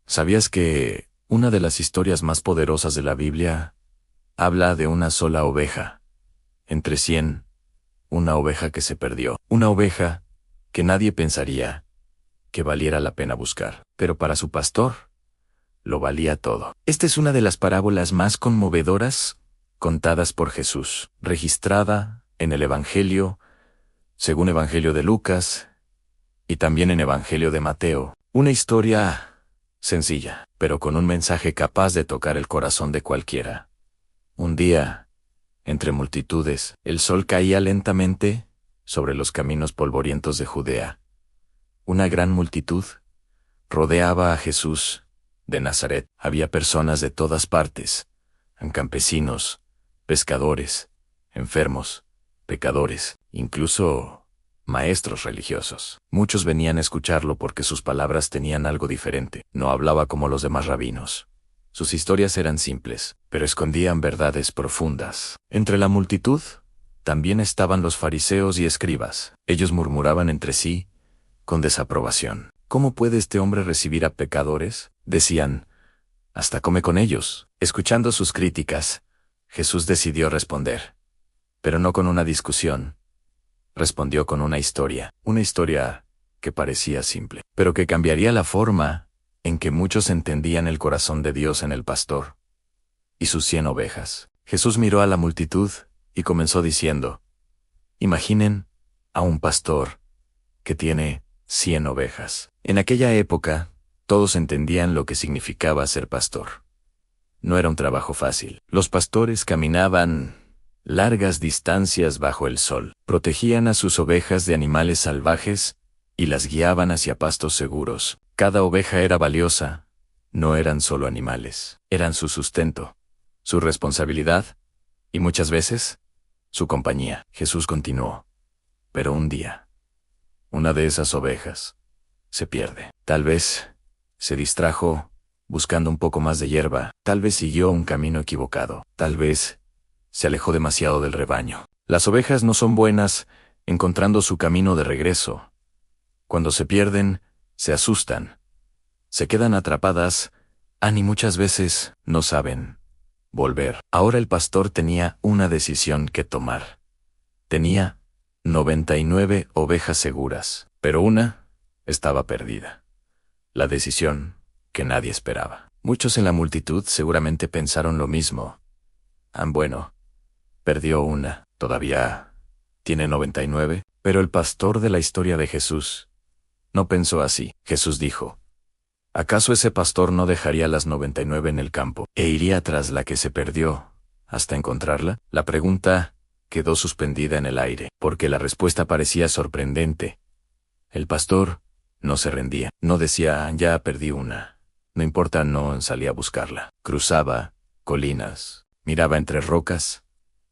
¿Sabías que una de las historias más poderosas de la Biblia habla de una sola oveja? Entre 100, una oveja que se perdió. Una oveja que nadie pensaría que valiera la pena buscar. Pero para su pastor, lo valía todo. Esta es una de las parábolas más conmovedoras contadas por Jesús, registrada en el Evangelio, según Evangelio de Lucas, y también en Evangelio de Mateo. Una historia sencilla, pero con un mensaje capaz de tocar el corazón de cualquiera. Un día, entre multitudes, el sol caía lentamente sobre los caminos polvorientos de Judea. Una gran multitud rodeaba a Jesús de Nazaret. Había personas de todas partes, campesinos, pescadores, enfermos, pecadores, incluso maestros religiosos. Muchos venían a escucharlo porque sus palabras tenían algo diferente. No hablaba como los demás rabinos. Sus historias eran simples, pero escondían verdades profundas. Entre la multitud también estaban los fariseos y escribas. Ellos murmuraban entre sí, con desaprobación. ¿Cómo puede este hombre recibir a pecadores? Decían, hasta come con ellos. Escuchando sus críticas, Jesús decidió responder. Pero no con una discusión. Respondió con una historia que parecía simple, pero que cambiaría la forma en que muchos entendían el corazón de Dios en el pastor y sus 100 ovejas. Jesús miró a la multitud y comenzó diciendo, imaginen a un pastor que tiene 100 ovejas. En aquella época, todos entendían lo que significaba ser pastor. No era un trabajo fácil. Los pastores caminaban largas distancias bajo el sol, protegían a sus ovejas de animales salvajes y las guiaban hacia pastos seguros. Cada oveja era valiosa, no eran solo animales, eran su sustento, su responsabilidad y muchas veces, su compañía. Jesús continuó, pero un día, una de esas ovejas se pierde. Tal vez se distrajo buscando un poco más de hierba, tal vez siguió un camino equivocado, tal vez se alejó demasiado del rebaño. Las ovejas no son buenas encontrando su camino de regreso. Cuando se pierden, se asustan, se quedan atrapadas, y muchas veces no saben volver. Ahora el pastor tenía una decisión que tomar. Tenía 99 ovejas seguras, pero una estaba perdida. La decisión que nadie esperaba. Muchos en la multitud seguramente pensaron lo mismo. Bueno, perdió una, todavía tiene 99, pero el pastor de la historia de Jesús no pensó así. Jesús dijo, ¿acaso ese pastor no dejaría las 99 en el campo e iría tras la que se perdió hasta encontrarla? La pregunta quedó suspendida en el aire, porque la respuesta parecía sorprendente. El pastor no se rendía, no decía, ya perdí una. No importa, no salía a buscarla. Cruzaba colinas, miraba entre rocas,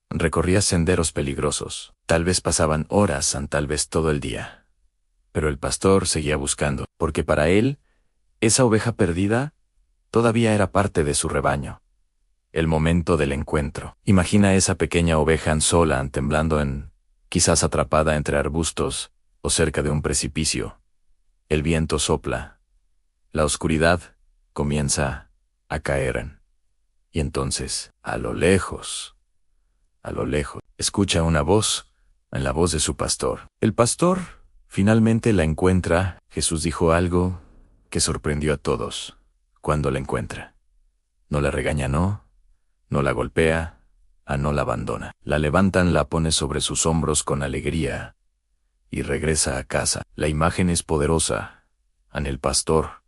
recorría senderos peligrosos. Tal vez pasaban horas, tal vez todo el día. Pero el pastor seguía buscando, porque para él, esa oveja perdida todavía era parte de su rebaño. El momento del encuentro. Imagina esa pequeña oveja sola, temblando quizás atrapada entre arbustos o cerca de un precipicio. El viento sopla. La oscuridad comienza a caer. Y entonces, a lo lejos, escucha una voz, la voz de su pastor. El pastor finalmente la encuentra. Jesús dijo algo que sorprendió a todos cuando la encuentra. No la regaña, no la golpea, no la abandona. La levantan, la pone sobre sus hombros con alegría y regresa a casa. La imagen es poderosa. El pastor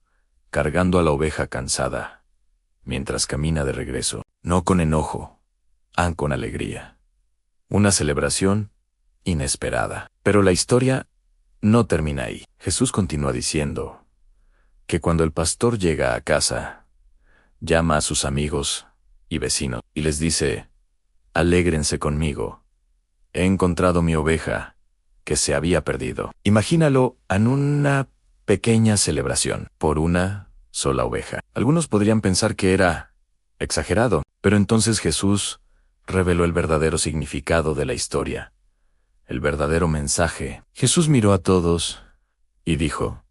cargando a la oveja cansada mientras camina de regreso, no con enojo, con alegría. Una celebración inesperada. Pero la historia no termina ahí. Jesús continúa diciendo que cuando el pastor llega a casa, llama a sus amigos y vecinos y les dice, alégrense conmigo, he encontrado mi oveja que se había perdido. Imagínalo en una pequeña celebración por una sola oveja. Algunos podrían pensar que era exagerado, pero entonces Jesús reveló el verdadero significado de la historia, el verdadero mensaje. Jesús miró a todos y dijo,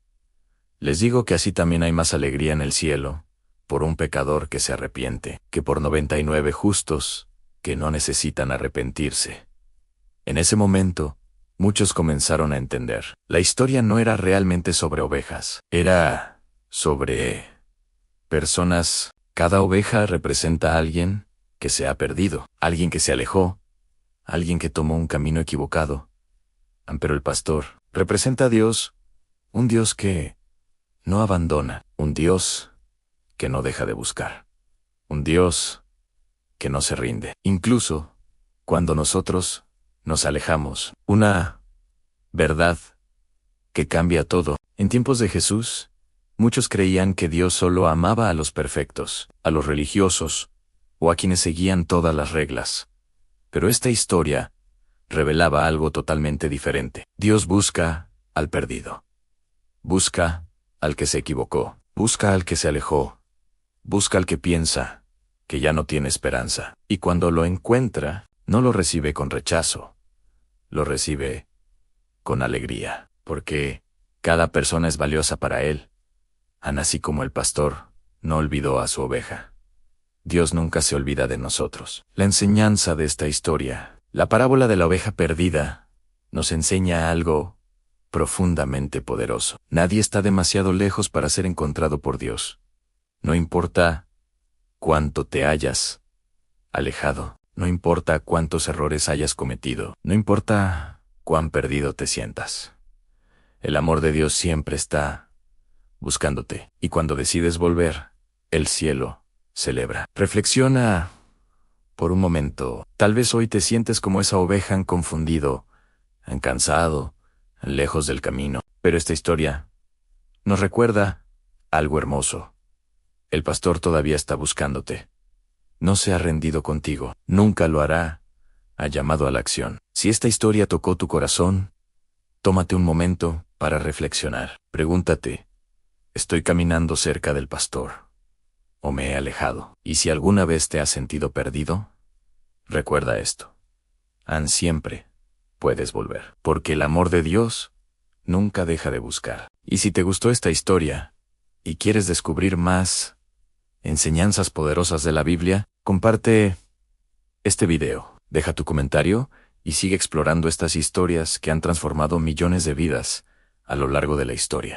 Les digo que así también hay más alegría en el cielo, por un pecador que se arrepiente, que por 99 justos, que no necesitan arrepentirse. En ese momento, muchos comenzaron a entender. La historia no era realmente sobre ovejas, era sobre personas. Cada oveja representa a alguien que se ha perdido, alguien que se alejó, alguien que tomó un camino equivocado. Pero el pastor representa a Dios, un Dios que no abandona, un Dios que no deja de buscar, un Dios que no se rinde, incluso cuando nosotros nos alejamos. Una verdad que cambia todo. En tiempos de Jesús, muchos creían que Dios solo amaba a los perfectos, a los religiosos, o a quienes seguían todas las reglas. Pero esta historia revelaba algo totalmente diferente. Dios busca al perdido. Busca al que se equivocó. Busca al que se alejó. Busca al que piensa que ya no tiene esperanza. Y cuando lo encuentra, no lo recibe con rechazo. Lo recibe con alegría, porque cada persona es valiosa para él. Así como el pastor no olvidó a su oveja. Dios nunca se olvida de nosotros. La enseñanza de esta historia, la parábola de la oveja perdida, nos enseña algo profundamente poderoso. Nadie está demasiado lejos para ser encontrado por Dios. No importa cuánto te hayas alejado, no importa cuántos errores hayas cometido, no importa cuán perdido te sientas. El amor de Dios siempre está buscándote, y cuando decides volver, el cielo celebra. Reflexiona por un momento. Tal vez hoy te sientes como esa oveja confundido, cansado, lejos del camino. Pero esta historia nos recuerda algo hermoso. El pastor todavía está buscándote. No se ha rendido contigo. Nunca lo hará. Ha llamado a la acción. Si esta historia tocó tu corazón, tómate un momento para reflexionar. Pregúntate, ¿estoy caminando cerca del pastor o me he alejado? Y si alguna vez te has sentido perdido, recuerda esto. Siempre puedes volver, porque el amor de Dios nunca deja de buscar. Y si te gustó esta historia y quieres descubrir más enseñanzas poderosas de la Biblia, comparte este video, deja tu comentario y sigue explorando estas historias que han transformado millones de vidas a lo largo de la historia.